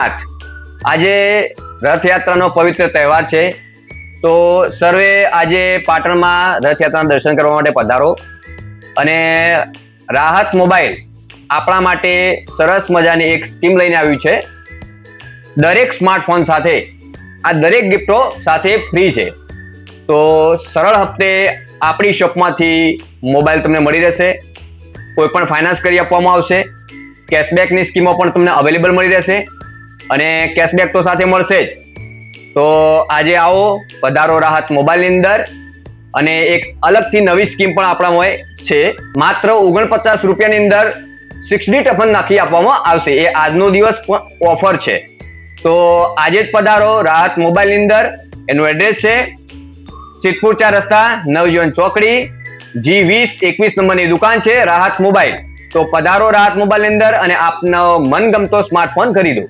આજે રથયાત્રાનો પવિત્ર તહેવાર છે, તો સર્વે આજે પાટણમાં રથયાત્રાના દર્શન કરવા માટે પધારો. અને રાહત મોબાઈલ આપણા માટે સરસ મજાની એક સ્કીમ લઈને આવ્યું છે. દરેક સ્માર્ટફોન સાથે આ દરેક ગિફ્ટો સાથે ફ્રી છે. તો સરળ હપ્તે આપણી શોપમાંથી મોબાઈલ તમને મળી રહેશે. કોઈ પણ ફાઇનાન્સ કરી આપવામાં આવશે. કેશબેકની સ્કીમો પણ તમને અવેલેબલ મળી રહેશે અને કેશબેક તો સાથે મળશે જ. તો આજે આવો, પધારો રાહત મોબાઈલની અંદર. અને એક અલગથી નવી સ્કીમ પણ આપણામાં છે. માત્ર 49 રૂપિયાની અંદર 6D ટફન નાખી આપવામાં આવશે. એ આજનો દિવસ ઓફર છે. તો આજે જ પધારો રાહત મોબાઈલની અંદર. એનું એડ્રેસ છે સિદ્ધપુર 4 રસ્તા, નવજીવન ચોકડી, G20-21 નંબરની દુકાન છે રાહત મોબાઈલ. તો પધારો રાહત મોબાઈલની અંદર અને આપનો મનગમતો સ્માર્ટફોન ખરીદો.